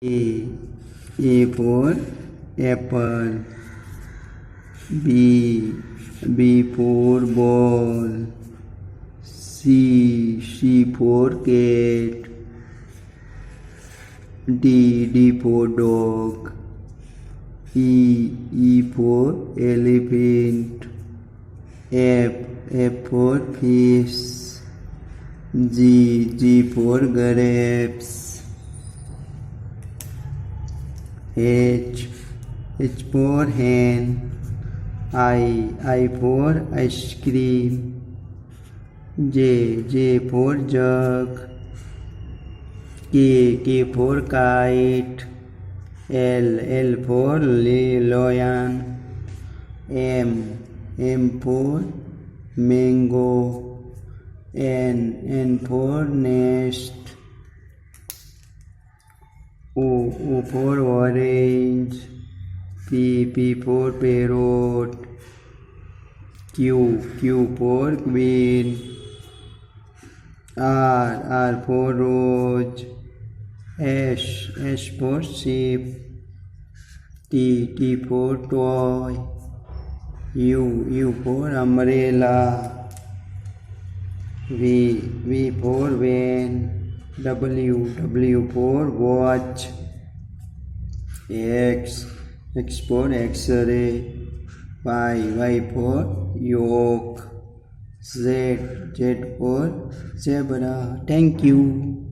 A for apple. B for ball. C for cat. D for dog. E for elephant. F for fish. G for grapes. H for hen. I for ice cream. J for jug. K for kite. L for lion. M for mango. N for nest. O for orange. P for parrot. Q for queen. R for rose. S for sheep. T for toy. U for umbrella. V for van. W for watch. X for X-ray. Y for yolk. Z for zebra. Thank you.